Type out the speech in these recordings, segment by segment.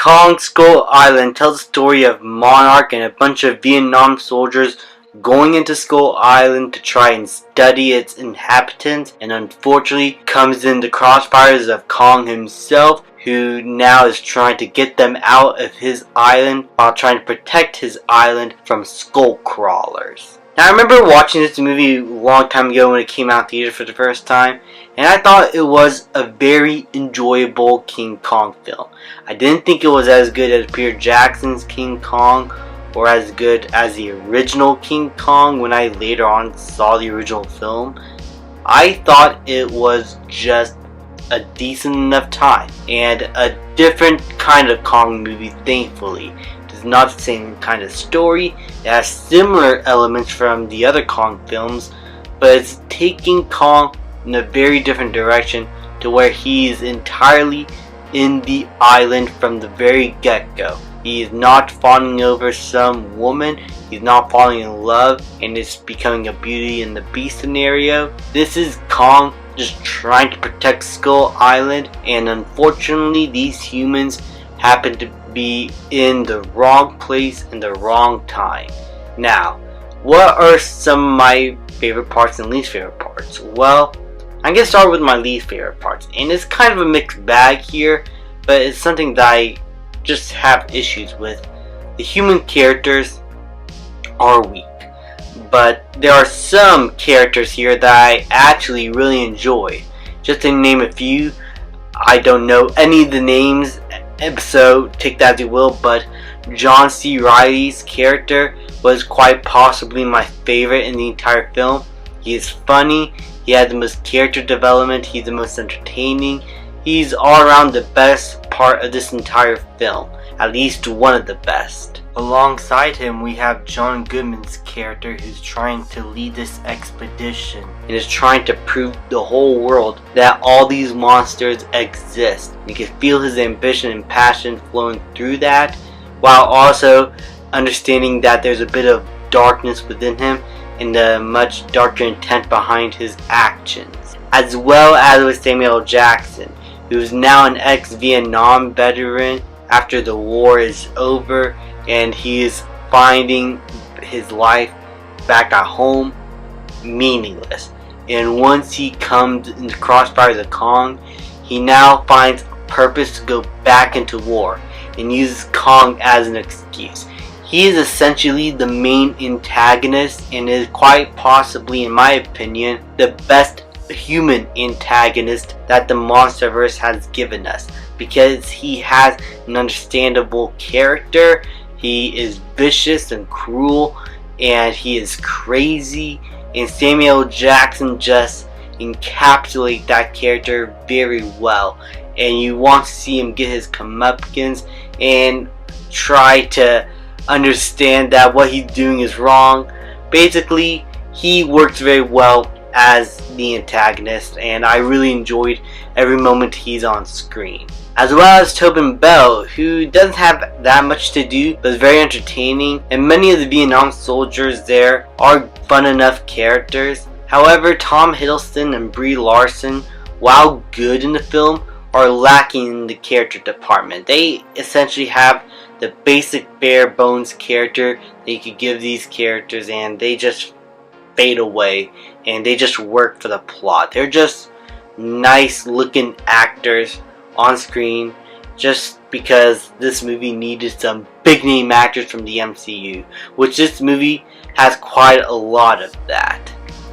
Kong Skull Island tells the story of Monarch and a bunch of Vietnam soldiers going into Skull Island to try and study its inhabitants, and unfortunately comes in the crossfires of Kong himself, who now is trying to get them out of his island while trying to protect his island from skull crawlers. Now, I remember watching this movie a long time ago when it came out in theater for the first time, and I thought it was a very enjoyable King Kong film. I didn't think it was as good as Peter Jackson's King Kong or as good as the original King Kong when I later on saw the original film. I thought it was just a decent enough time and a different kind of Kong movie, thankfully. It's not the same kind of story. It has similar elements from the other Kong films, but it's taking Kong in a very different direction to where he is entirely in the island from the very get-go. He is not fawning over some woman, he's not falling in love and it's becoming a Beauty and the Beast scenario. This is Kong just trying to protect Skull Island, and unfortunately these humans happen to be in the wrong place in the wrong time. Now, what are some of my favorite parts and least favorite parts? Well, I'm going to start with my least favorite parts, and it's kind of a mixed bag here, but it's something that I just have issues with. The human characters are weak, but there are some characters here that I actually really enjoy. Just to name a few, I don't know any of the names, so take that as you will, but John C. Reilly's character was quite possibly my favorite in the entire film. He is funny, he had the most character development, he's the most entertaining, he's all around the best part of this entire film, at least one of the best. Alongside him we have John Goodman's character, who's trying to lead this expedition and is trying to prove the whole world that all these monsters exist. You can feel his ambition and passion flowing through that, while also understanding that there's a bit of darkness within him and a much darker intent behind his actions. As well as with Samuel L. Jackson, who's now an ex-Vietnam veteran after the war is over, and he is finding his life back at home meaningless. And once he comes into crossfires of Kong, he now finds purpose to go back into war and uses Kong as an excuse. He is essentially the main antagonist and is quite possibly, in my opinion, the best human antagonist that the MonsterVerse has given us, because he has an understandable character, he is vicious and cruel, and he is crazy, and Samuel Jackson just encapsulates that character very well, and you want to see him get his comeuppance and try to understand that what he's doing is wrong. Basically, he works very well as the antagonist, and I really enjoyed every moment he's on screen. As well as Tobin Bell, who doesn't have that much to do but is very entertaining, and many of the Vietnam soldiers there are fun enough characters. However, Tom Hiddleston and Brie Larson, while good in the film, are lacking in the character department. They essentially have the basic bare bones character that you could give these characters, and they just fade away and they just work for the plot. They're just nice looking actors on screen just because this movie needed some big name actors from the MCU, which this movie has quite a lot of that.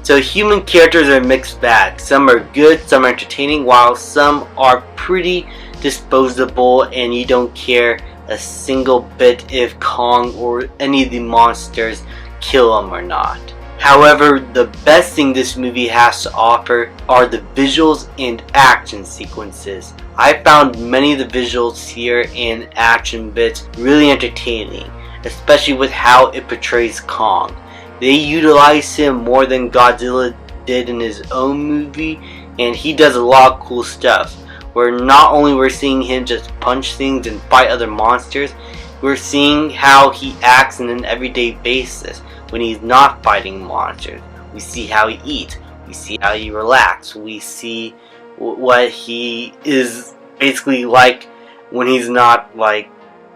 So human characters are a mixed bag. Some are good, some are entertaining, while some are pretty disposable and you don't care a single bit if Kong or any of the monsters kill them or not. However, the best thing this movie has to offer are the visuals and action sequences. I found many of the visuals here and action bits really entertaining, especially with how it portrays Kong. They utilize him more than Godzilla did in his own movie, and he does a lot of cool stuff, where not only we're seeing him just punch things and fight other monsters, we're seeing how he acts on an everyday basis when he's not fighting monsters. We see how he eats, we see how he relaxes, we see what he is basically like when he's not like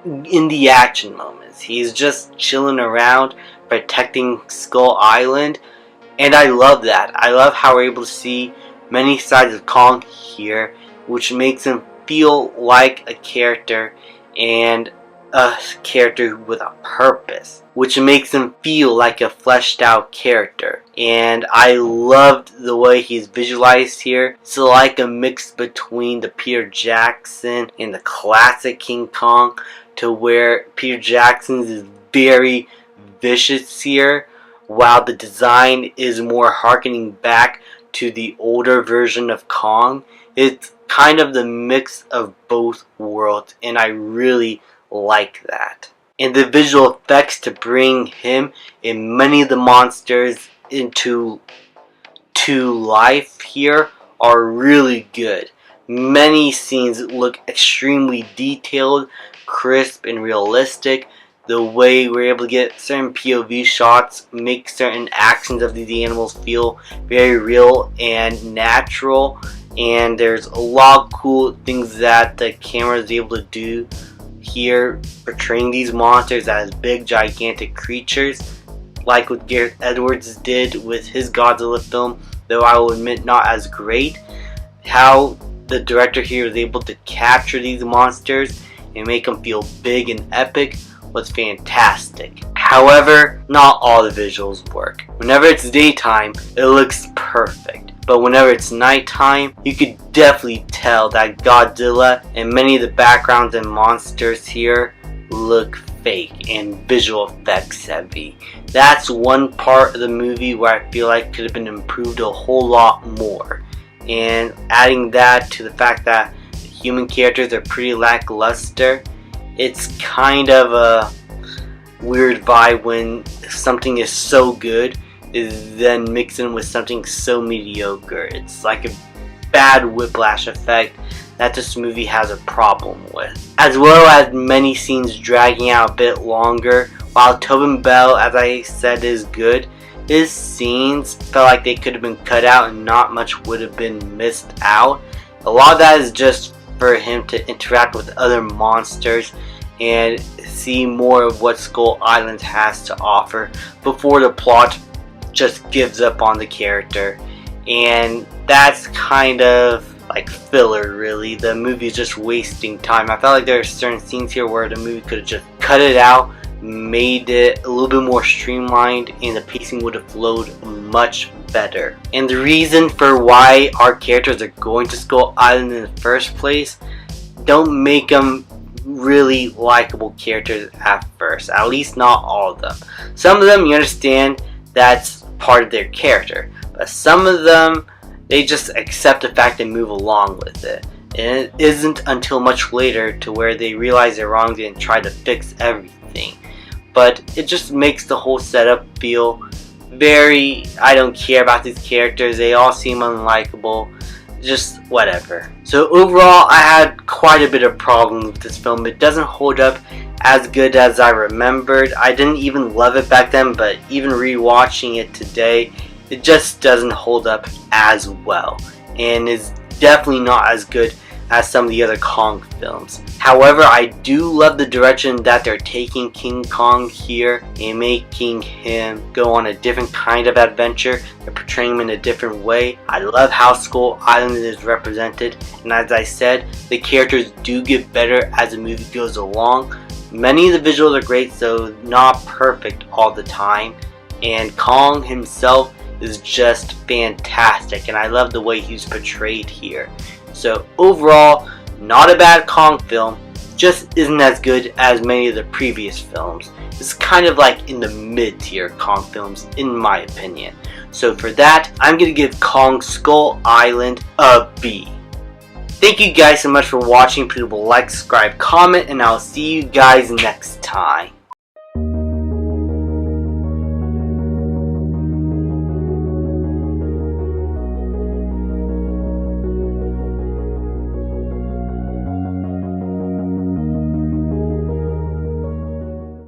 in the action moments. He's just chilling around, protecting Skull Island, and I love that. I love how we're able to see many sides of Kong here, which makes him feel like a character, and a character with a purpose, which makes him feel like a fleshed out character. And I loved the way he's visualized here. It's like a mix between the Peter Jackson and the classic King Kong, to where Peter Jackson's is very vicious here, while the design is more harkening back to the older version of Kong. It's kind of the mix of both worlds, and I really like that. And the visual effects to bring him and many of the monsters into life here are really good. Many scenes look extremely detailed, crisp, and realistic. The way we're able to get certain POV shots make certain actions of these animals feel very real and natural. And there's a lot of cool things that the camera is able to do here, portraying these monsters as big, gigantic creatures, like what Gareth Edwards did with his Godzilla film, though I will admit not as great. How the director here was able to capture these monsters and make them feel big and epic was fantastic. However, not all the visuals work. Whenever it's daytime, it looks perfect. But whenever it's nighttime, you could definitely tell that Godzilla and many of the backgrounds and monsters here look fake and visual effects heavy. That's one part of the movie where I feel like could have been improved a whole lot more. And adding that to the fact that the human characters are pretty lackluster, it's kind of a weird vibe when something is so good is then mixing with something so mediocre. It's like a bad whiplash effect that this movie has a problem with. As well as many scenes dragging out a bit longer. While Tobin Bell, as I said, is good, his scenes felt like they could have been cut out and not much would have been missed out. A lot of that is just for him to interact with other monsters and see more of what Skull Island has to offer before the plot just gives up on the character. And that's kind of like filler, really. The movie is just wasting time. I felt like there are certain scenes here where the movie could have just cut it out, made it a little bit more streamlined, and the pacing would have flowed much better. And the reason for why our characters are going to Skull Island in the first place don't make them really likable characters at first. At least not all of them. Some of them, you understand, that's part of their character, but some of them, they just accept the fact and move along with it. And it isn't until much later to where they realize they're wrong and try to fix everything. But it just makes the whole setup feel very, I don't care about these characters, they all seem unlikable, just whatever. So overall, I had quite a bit of problems with this film. It doesn't hold up as good as I remembered. I didn't even love it back then, but even rewatching it today, it just doesn't hold up as well, and is definitely not as good as some of the other Kong films. However, I do love the direction that they're taking King Kong here and making him go on a different kind of adventure. They're portraying him in a different way. I love how Skull Island is represented, and as I said, the characters do get better as the movie goes along. Many of the visuals are great, so not perfect all the time, and Kong himself is just fantastic, and I love the way he's portrayed here. So overall, not a bad Kong film, just isn't as good as many of the previous films. It's kind of like in the mid-tier Kong films, in my opinion. So for that, I'm going to give Kong Skull Island a B. Thank you guys so much for watching. Please like, subscribe, comment, and I'll see you guys next time.